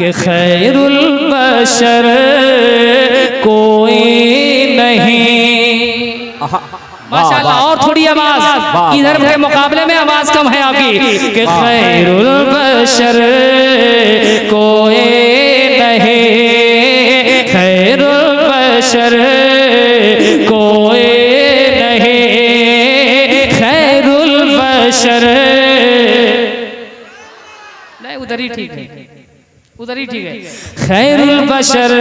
कि खैरुल बशर कोई नहीं। माशाअल्लाह, और थोड़ी आवाज, इधर के मुकाबले में आवाज कम है आपकी। कि खैरुल बशर कोई नहीं, खैरुल बशर कोई नहीं, खैरुल बशर। नहीं, उधर ही ठीक है, उधर ही ठीक है। खैरुल बशर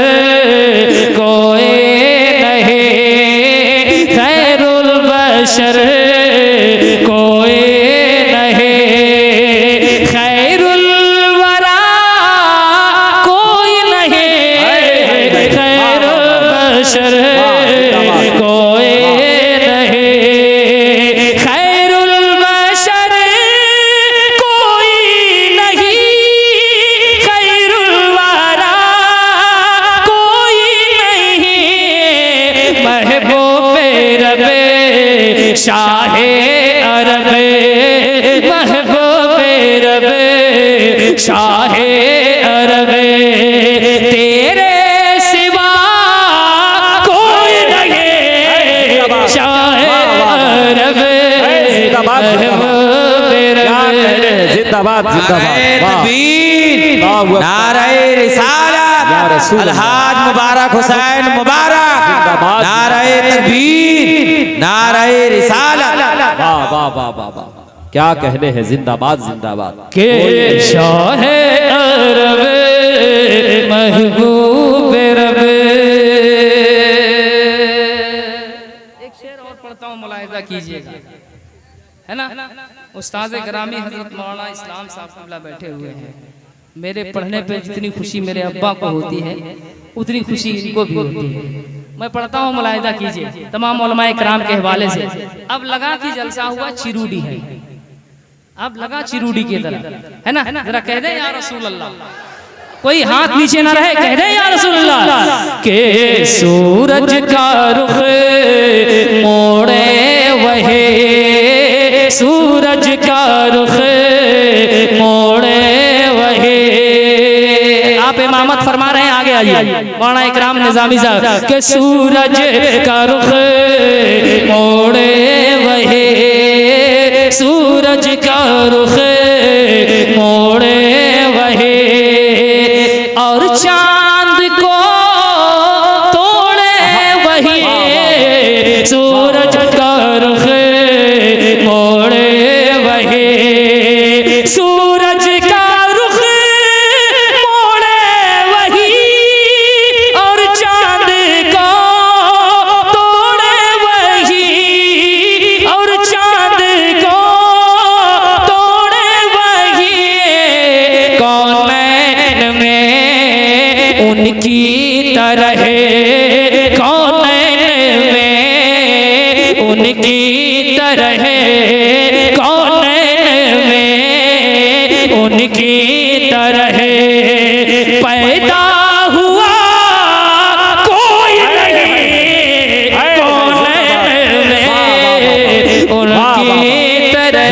कोई नहीं, खैरुल बशर कोई नहीं, खैरुल वरा कोई नहीं, खैरुल बशर कोई नहीं, खैरुल बशर कोई नहीं, खैरुल वरा कोई नहीं, महबूबे रबे शाहे अरबे, महबूबे रबे शाहे अरबे, तेरे सिवा कोई नहीं, शाहे अरबे महबूबे रबे। जिंदाबाद जिंदाबाद। नारे रिसालत अलहाज मुबारक हुसैन मुबारक, नारे तकबीर, नारे रिसालत। वाह वाह वाह वाह वाह, क्या कहने हैं। जिंदाबाद जिंदाबाद। के शाहे अरबे महबूबे रबे। एक शेर और पढ़ता हूँ, मुलाहिजा कीजिएगा, है ना। उस्ताद ग्रामी हजरत मौलाना इस्लाम साहब बैठे हुए हैं। मेरे पढ़ने पे जितनी खुशी मेरे अब्बा को होती है उतनी खुशी इनको भी होती है। मैं पढ़ता हूँ, मुलाहिजा कीजिए तमाम उलमाए किराम के हवाले से। अब लगा कि जलसा हुआ चिरूडी है, अब लगा चिरूडी की तरह, है ना। जरा कह दे या रसूल अल्लाह, कोई हाथ नीचे ना रहे, कह दे या रसूल अल्लाह। के सूरज का रुख मोड़े वहे, सूरज का रुख मोड़े वहे। आप इमामत फरमा रहे हैं, आगे आइए। मौलाना इकराम निजामी साहब के सूरज का रुख मोड़े वहे, सूरज का रुख मोड़े वहे, और चांद को तोड़े वही, सूरज का रुख मोड़े वही, सूरज का रुख मोड़े वही, और चांद को तोड़े वही, और चांद को तोड़े वही, कौनैन में उनकी तरह, कौनैन में उनकी तरह, कौनैन में उनकी तरह पैदा हुआ कोई नहीं, कौनैन में उनकी तरह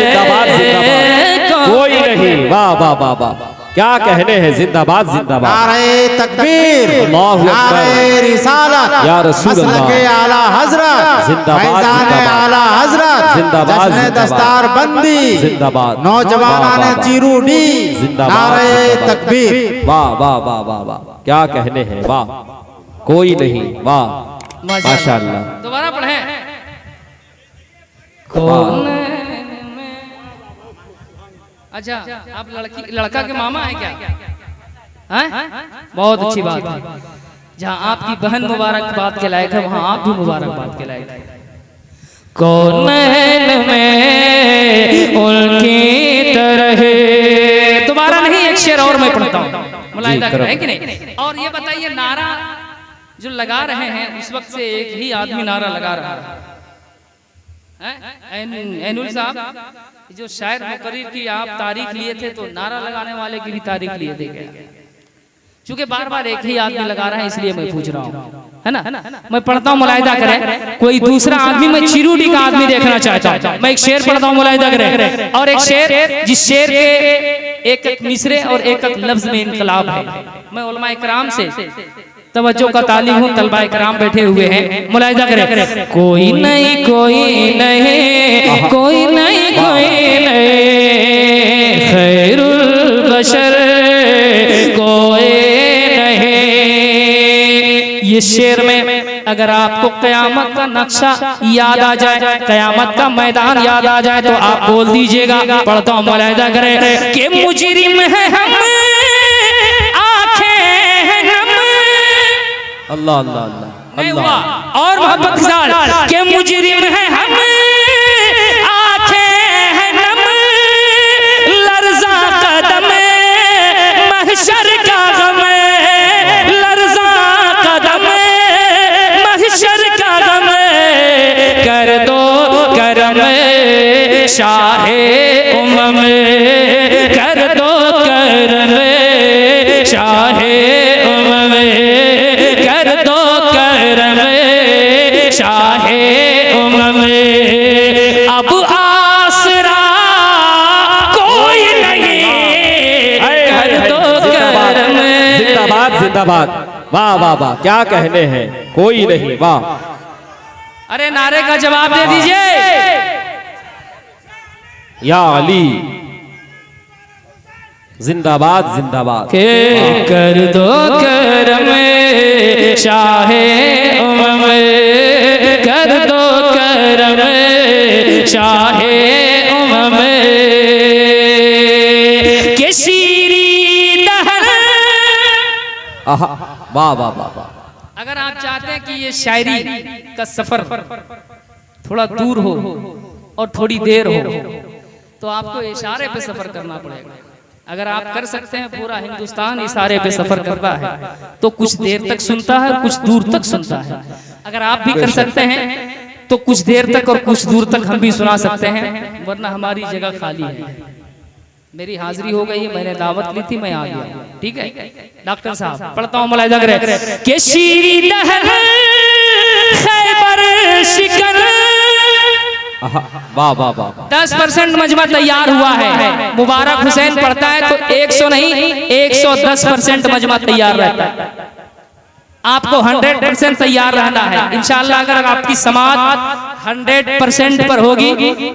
कोई नहीं। वाह वाह वाह वाह, क्या कहने हैं। जिंदाबाद जिंदाबाद। नारे तकबीर, नारे रिसालत, या रसूल अल्लाह, आला हजरत, जिंदाबाद आला हजरत, जिंदाबाद दस्तार बंदी, जिंदाबाद, नौजवान चिरूडी, नारे तकबीर। वाह वाह वाह वाह वाह, क्या कहने हैं। वाह, कोई नहीं। वाह माशाअल्लाह। दोबारा पढ़ें। कौन अच्छा, आप लड़का के मामा है क्या? हैं? बहुत अच्छी बात है। जहाँ आपकी बहन मुबारकबाद के लायक है वहाँ आप भी मुबारकबाद के लायक है। कौनैन में उनकी तरह। दोबारा नहीं, एक शेर और मैं पढ़ता हूँ, मुलाहिजा कर रहे हैं कि नहीं। और ये बताइए, नारा जो लगा रहे हैं उस वक्त से एक ही आदमी नारा लगा रहा है, एनुल साहब, जो शायर मुकर्रिर की आप तारीख लिए थे तो नारा लगाने वाले की भी तारीख लिए थे क्या? चूंकि बार बार एक ही आदमी लगा रहा है इसलिए मैं पूछ रहा हूँ, है ना। मैं पढ़ता हूँ, मुलाहिजा करें। कोई दूसरा आदमी, मैं चिरूडी का आदमी देखना चाहता हूँ। मैं एक शेर पढ़ता हूँ, मुलाहिजा करें। और एक शेर, जिस शेर के एक एक मिसरे और एक एक लफ्ज में इनकलाब है। मैं उलमा इकराम से तवज्जो का तालिब हूँ, तलबा इकराम बैठे हुए हैं, मुलाहिजा करें। कोई नहीं कोई नहीं कोई नहीं कोई नहीं खैरुल बशर कोई नहीं। ये शेर में अगर आपको कयामत का नक्शा याद आ जाए, कयामत का मैदान याद आ जाए तो आप बोल दीजिएगा। पढ़ता हूँ, मुलाहिजा करें कि मुजरिम है हम, आंखें हैं नम। अल्लाह अल्लाह अल्लाह नहीं हुआ और मोहब्बत के साथ कि मुजरिम है हम, आंखें हैं नम, लर्जा कदम महशर का गम, लर्जा कदम महशर का गम, कर दो करम शाहे उमम, कर दो करम शाहे उमम, कर दो करम शाहे उमम। अब आसरा कोई नहीं, कर दो करम। जिंदाबाद जिंदाबाद, वाह वाह वाह, क्या कहने हैं, कोई नहीं, वाह। अरे नारे का जवाब दे दीजिए। या अली जिंदाबाद जिंदाबाद। के कर दो करम शाहे उमम, कर दो करम शाहे उमम, के शीरी दहर। आहा, वाह वाह वाह वाह। अगर आप चाहते हैं कि ये शायरी का सफर थोड़ा दूर हो और थोड़ी देर हो तो आपको इशारे पे सफर करना पड़ेगा। अगर आप कर सकते हैं, पूरा हिंदुस्तान इशारे पे सफर करता है तो कुछ देर तक सुनता है, कुछ दूर तक सुनता है। अगर आप भी कर सकते हैं तो कुछ देर तक और कुछ दूर तक हम भी सुना सकते हैं, वरना हमारी जगह खाली है। मेरी हाजिरी हो गई है, मैंने दावत ली थी, मैं आ गया। ठीक है डॉक्टर साहब, पढ़ता हूँ, मुलाहिजा करें कि शीरी लहर खैबर शिकन। वाह वाह वाह। 10% मजमा तैयार हुआ है। मुबारक हुसैन पढ़ता है तो 100 नहीं 110% मजमा तैयार रहता है। आपको 100% तैयार रहना है इंशाअल्लाह। अगर आपकी समात 100% पर होगी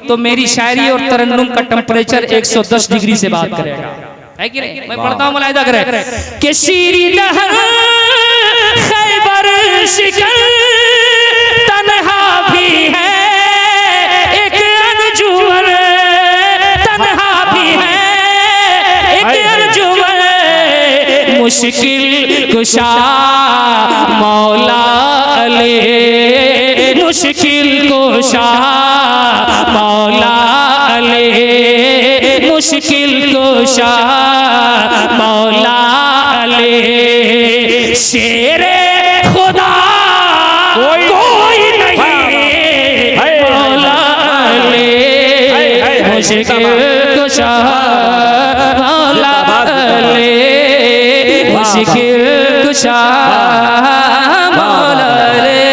तो मेरी शायरी और तरन्नुम का टेम्परेचर 110 डिग्री से बात करेगा, है कि नहीं? मैं पढ़ता हूँ, मुलाहिजा करें कि शीरी लहर खैबर शिकन, तन्हा भी है एक अर्जुमन, तन्हा भी है एक अर्जुमन, मुश्किल कुशा मौला अली, मुश्किल कुशा मौला अली, मुश्किल कुशा मौला अली, शेरे खुदा कोई नहीं मौला अली, मुश्किल कुशा मौला अली, मुश्किल कुशा मौला अली।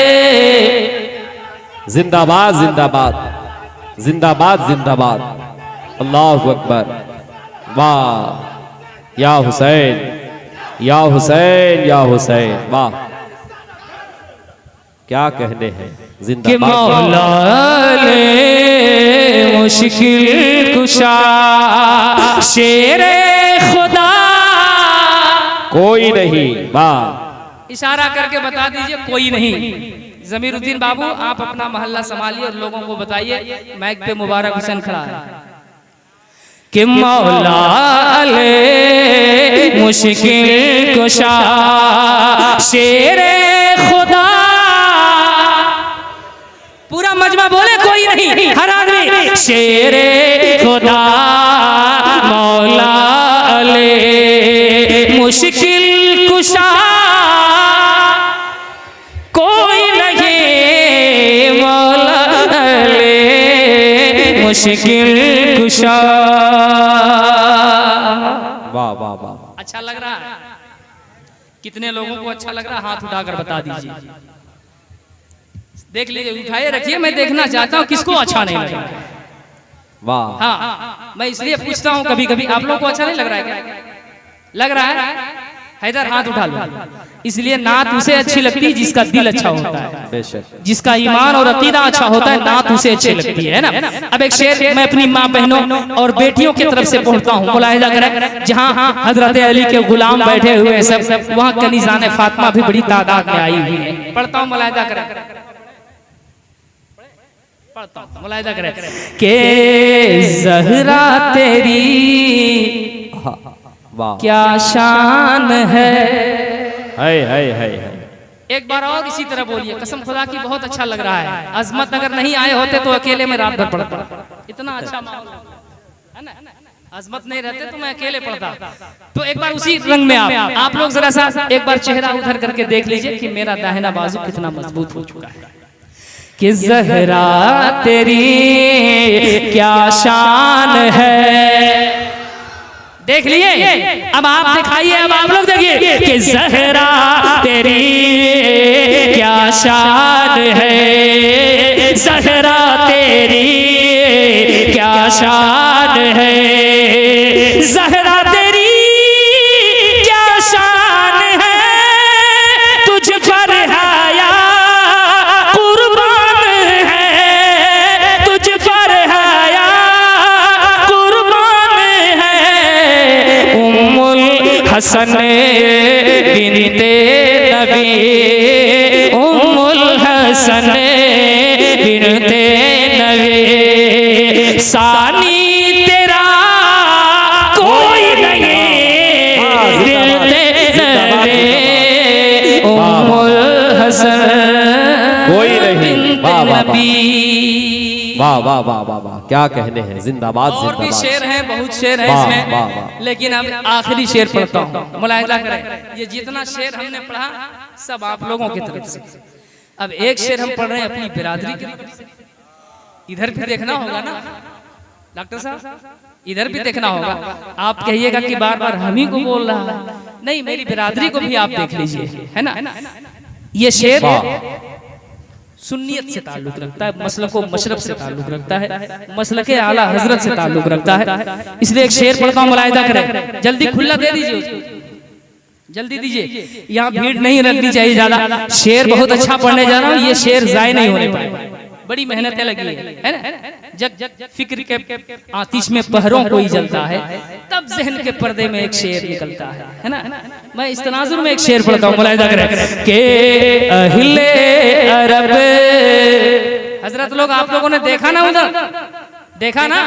जिंदाबाद जिंदाबाद जिंदाबाद जिंदाबाद, अल्लाहु अकबर, वाह या हुसैन या हुसैन या हुसैन, वाह क्या कहने हैं। कि जिंदाबाद मौला अली मुश्किल कुशा शेरे खुदा कोई नहीं, वाह। इशारा करके बता दीजिए कोई नहीं। जमीरुद्दीन बाबू आप अपना मोहल्ला संभालिए और लोगों को बताइए। माइक पे मुबारक हुसैन खड़ा है कि मौला अली मुश्किल कुशा शेरे खुदा। पूरा मजमा बोले कोई नहीं, हर आदमी शेरे खुदा मौला अली मुश्किल कुशा कोई नहीं मौला अली मुश्किल कुशा। वाह वाह वाह। अच्छा लग रहा है? कितने लोगों को अच्छा लग रहा है हाथ उठाकर बता दीजिए। देख लीजिए, उठाए रखिए, मैं देखना चाहता हूं किसको अच्छा नहीं लग रहा है। वाह हाँ, मैं इसलिए पूछता हूँ कभी कभी, आप लोगों को अच्छा नहीं लग रहा है क्या? लग रहा है? हैदर हाथ उठा लो। इसलिए नात उसे अच्छी लगती है जिसका दिल अच्छा होता है, बेशक। जिसका ईमान और अकीदा अच्छा होता है, नात उसे अच्छी लगती है ना। अब एक शेर मैं अपनी माँ बहनों और बेटियों की तरफ से पढ़ता हूँ, मुलाहिजा करें। जहाँ हजरत अली के गुलाम बैठे हुए हैं सब, वहाँ कनीज़ान फातिमा भी बड़ी तादाद में आई हुई है। पढ़ता हूँ, मुलाहिजा करें, पढ़ता हूँ, मुलाहिजा करें। के ज़हरा तेरी वाह क्या शान है। एक बार और इसी तरह बोलिए, कसम खुदा की बहुत अच्छा लग रहा है। अजमत अगर नहीं आए होते तो अकेले में रात भर पढ़ता, इतना अच्छा माहौल है ना। अजमत नहीं रहते तो मैं अकेले पढ़ता। तो एक बार उसी रंग में आप लोग जरा सा एक बार चेहरा उधर करके देख लीजिए कि मेरा दाहिना बाजू कितना मजबूत हो चुका है। कि ज़हरा तेरी क्या शान है। देख लिए, अब आप दिखाइए, अब आप लोग देखिए कि ज़हरा तेरी क्या शान है, ज़हरा तेरी क्या शान है, ज़हरा तेरी क्या शान है, तुझ पर हया कुर्बान है, तुझ पर हया कुर्बान है। उम्मुल हसन बिनते नबी, उम्मुल हसन बिनते नबी, सानी तेरा कोई नहीं बिनते नबी, उम्मुल हसन कोई नहीं। वाह वाह नबी। वाह वाह वाह वाह वाह, क्या कहने हैं। जिंदाबाद और भी जिंदाबाद। शेर हैं, बहुत शेर है वाह, इसमें, वाह, वाह। लेकिन अब आखिरी शेर पढ़ता हूँ, मुलाहिजा करें। ये जितना शेर हमने पढ़ा सब आप लोगों की तरफ से। अब एक शेर हम पढ़ रहे हैं अपनी बिरादरी की तरफ से। इधर भी देखना होगा ना डॉक्टर साहब, इधर भी देखना होगा। आप कहिएगा कि बार बार हम ही को बोल रहा है, नहीं, मेरी बिरादरी को भी आप देख लीजिए, है ना। ये शेर सुन्नियत से ताल्लुक रखता है, मसलको मशरब से ताल्लुक रखता है, मसलके आला हजरत से ताल्लुक रखता है। इसलिए एक शेर पढ़ता हूँ, मुलाहिजा करें। जल्दी खुला दे दीजिए उसको, जल्दी दीजिए, यहाँ भीड़ नहीं रखनी चाहिए ज्यादा। शेर बहुत अच्छा पढ़ने जा रहा हूँ, ये शेर जाए नहीं होने पाए, बड़ी मेहनतें लगी है ना। जब फिक्र के आतिश में पहरों कोई जलता है, तब जहन के पर्दे में एक शेर निकलता है ना। मैं इस तनाजुर में एक शेर पढ़ता हूँ, मुलाहिजा करें। के अहले अरब, हजरत लोग आप लोगों ने देखा ना, उधर देखा ना,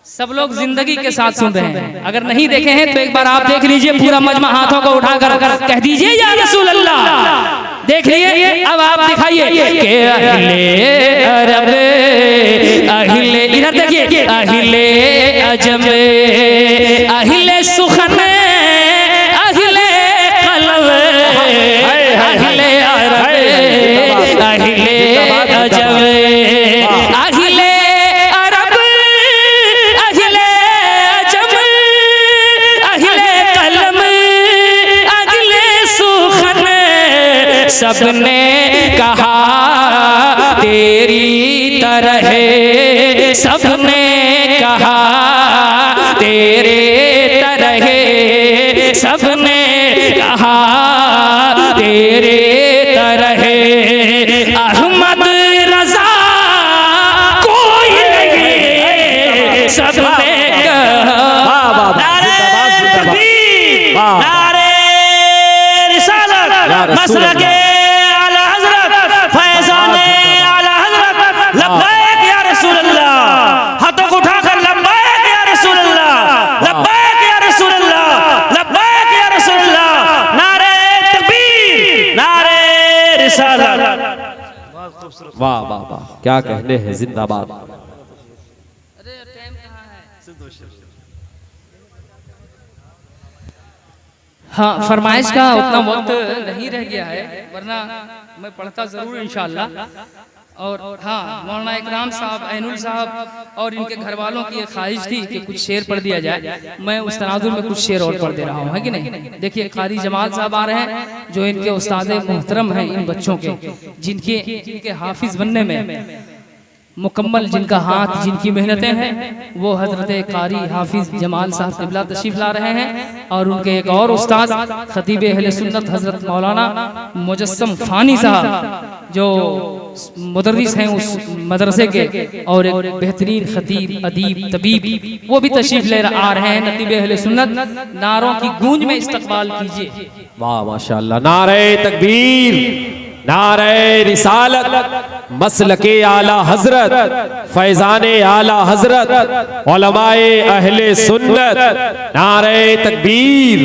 सब लोग जिंदगी के साथ सुन रहे हैं। अगर नहीं देखे हैं तो एक बार आप देख लीजिए, पूरा मजमा हाथों को उठाकर कह दीजिए या रसूल अल्लाह। देख लिए, अब आप दिखाइए कि अहले अरब, अहले, इधर देखिए, अहले अजम, अहले सुखन, अहले कलम, अहले अरब, अहले अजम, अहले अरब, अहले अजम, अहले कलम, अहले सुखन, सबने कहा तेरी तरह, सबने कहा तेरे तरह, सबने कहा तेरे तरह, अहमद रजा कोई नहीं, सबने कहा। नारे तकबीर, नारे रिसालत, मसलके आला हजरत, फैज़ाने आला हजरत, लब्बैक या रसूल अल्लाह, हाथों को उठाकर लब्बैक या रसूल अल्लाह, लब्बैक या रसूल अल्लाह, लब्बैक या रसूल अल्लाह, नारे तकबीर, नारे रिसालत। वाह वाह वाह, क्या कहने हैं। जिंदाबाद। हाँ, फरमाइश का उतना वक्त नहीं रह गया है, वरना मैं पढ़ता जरूर इंशाअल्लाह। और हाँ, मौलाना इकराम साहब, ऐनुल साहब और इनके घर वालों की एक ख्वाहिश थी कि कुछ शेर पढ़ दिया जाए। मैं उस तनाजुर में कुछ शेर और पढ़ दे रहा हूँ, है कि नहीं। देखिए, कारी जमाल साहब आ रहे हैं, जो इनके उस्ताद मोहतरम हैं इन बच्चों के, जिनके हाफिज बनने में मुकम्मल जिनका हाथ जिनकी मेहनतें हैं वो हजरत कारी हाफिज जमाल साहब क़िबला तशरीफ ला रहे हैं और उनके एक और उस्ताद खतीब अहले सुन्नत हजरत मौलाना मुजस्सम फ़ानी साहब जो मुदर्रिस हैं उस मदरसे के और एक बेहतरीन खतीब अदीब तबीब वो भी तशरीफ ले आ रहे हैं। नतीब अहले सुन्नत नारों की गूंज में इस्तकबाल कीजिए। वाह माशाअल्लाह, नारे तकबीर, नारे रिसालत, मसलके आला हजरत, फैजाने आला हजरत, उलमाए अहले सुन्नत, नारे तकबीर,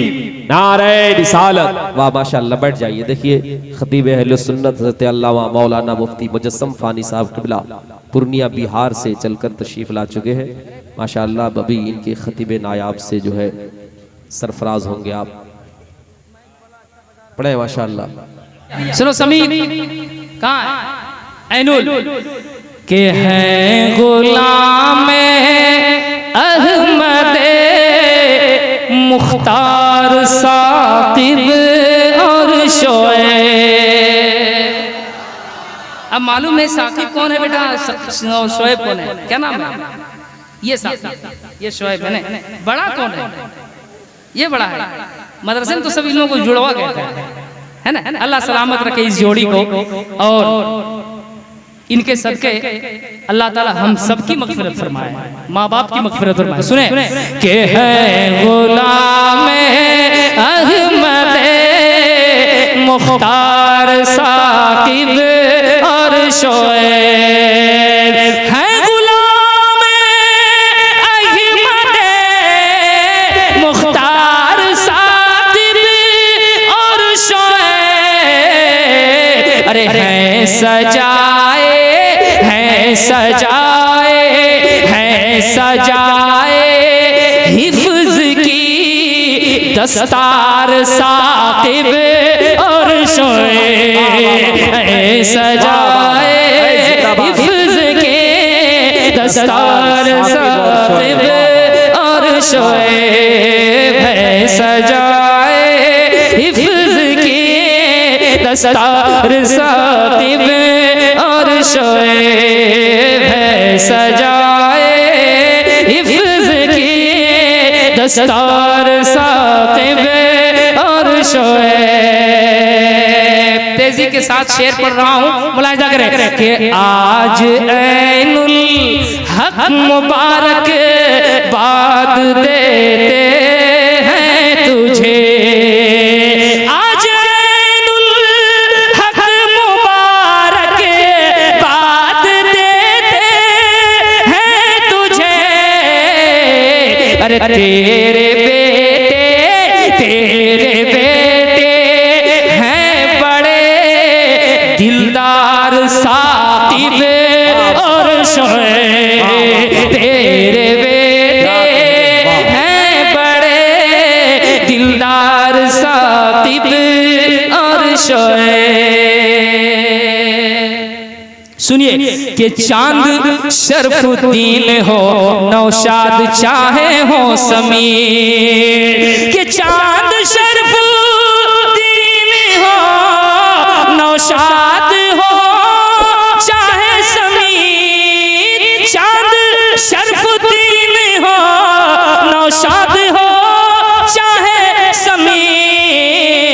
नारे रिसालत। वाह माशाअल्लाह, बैठ जाइए। देखिए खतीब अहले सुन्नत हज़रत अल्लामा मौलाना मुफ्ती मुजस्सम फ़ानी साहब क़िबला पूर्णिया बिहार से चलकर तशरीफ ला चुके हैं माशाअल्लाह। अभी इनके खतीब नायाब से जो है सरफराज होंगे आप, पढ़े माशाअल्लाह। सुनो समीर कहाँ है? ऐनुल के हैं गुलाम अहमद मुख्तार साकिब और शोएब। अब मालूम है साकिब कौन है बेटा, शोएब कौन है? क्या नाम है? ये साकिब, ये शोएब है ना। बड़ा कौन है? ये बड़ा है। मदरसे में तो सब इन लोगों को जुड़वा कहते हैं, है ना। अल्लाह सलामत रखे इस जोड़ी को और इनके सदके अल्लाह ताला हम सबकी मग़फ़िरत फरमाए, माँ बाप की मग़फ़िरत फरमाए। सुने के है गुलाम अहमद मुख्तार साकिब और शोएब, है गुलाम अहमद मुख्तार साकिब और शोएब। अरे हैं सजाए, हैं सजाए, हैं सजाए हिफ्ज़ की दस्तार साकिब और शोएब, हैं सजाए हिफ्ज़ के दस्तार साकिब और शोएब, हैं सजाए हिफ्ज़ के दस्तार साकिब और शोएब, है सजाए हिफ्ज़ की दस्तार साकिब और शोएब। तेजी के साथ शेर पढ़ रहा हूँ, मुलाहिज़ा करें कि आज ऐनुल हक मुबारक बाद देते हैं तुझे, अरे तेरे बेटे हैं बड़े दिलदार साकिब और शोएब, तेरे बेटे हैं बड़े दिलदार साकिब और शोएब। सुनिए कि चांद शरफुद्दीन हो नौशाद चाहे हो समीर, कि चांद शरफुद्दीन हो नौशाद हो चाहे समीर, चांद शरफुद्दीन हो नौशाद हो चाहे समीर।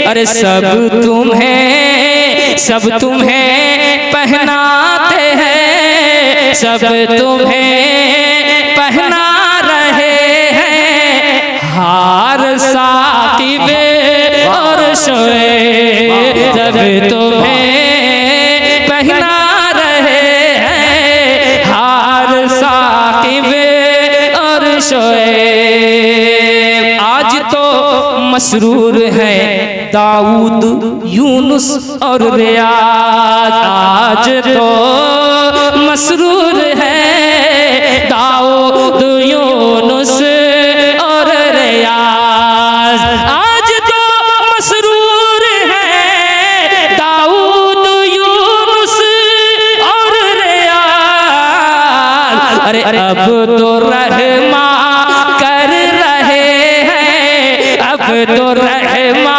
अरे सब तुम्हें पहनाते हैं, सब तुम्हें पहना रहे हैं हार साकिब और शोएब, सब तुम्हें पहना रहे हैं हार साकिब और शोएब। आज तो मसरूर है दाऊद यूनुस और रियाज, आज तो मसरूर है दाऊद यूनुस और रियाज, आज तो मसरूर है दाऊद यूनुस और रियाज। अरे अब तो रहमा कर रहे हैं, अब तो रहमा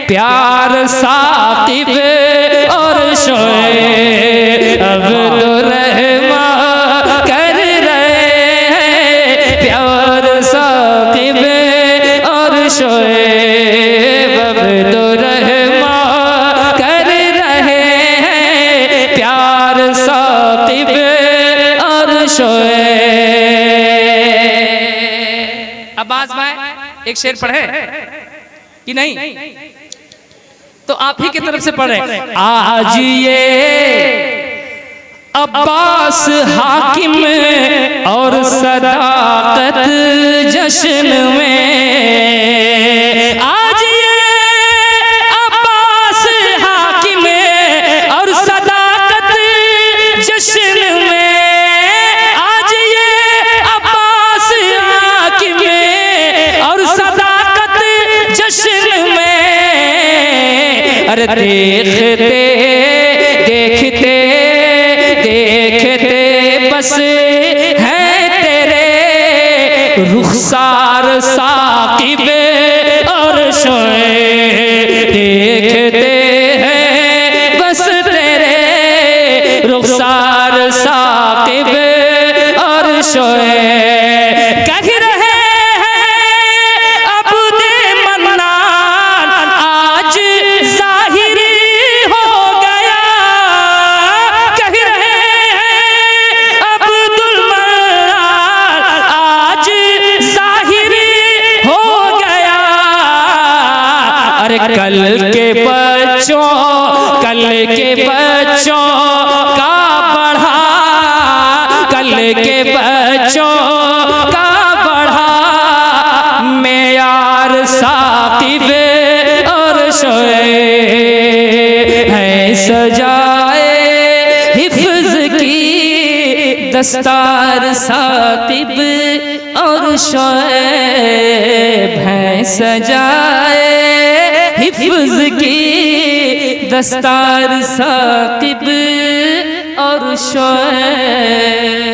प्यार साकिब और शोएब। शोएब अब्दुर्रहमा कर रहे हैं प्यार साकिब और शोएब। अब्बास भाई एक शेर पढ़े कि नहीं? तो आप ही की तरफ से पढ़े। आज ये अब्बास हाकिम और सदाकत जश्न में, आज ये अब्बास हाकिम और सदाकत जश्न में, आज ये अब्बास हाकिम और सदाकत जश्न में, अरे देखते देखते देखते बस है तेरे रुखसार साकिब और शोएब, देखते हैं बस तेरे रुखसार साकिब और शोएब। कह रहे हैं अब्दे मन्नान आज जाहिर हो गया, कह रहे हैं अब्दुल मन्नान आज जाहिर हो गया। अरे कल के बच्चों का बढ़ा, कल के बच्चों का बढ़ा मेयार साकिब और शोएब है सजाए हिफ्ज की दस्तार साकिब और शोएब है सजाए हिफ्ज की दस्तार साकिब और शोएब।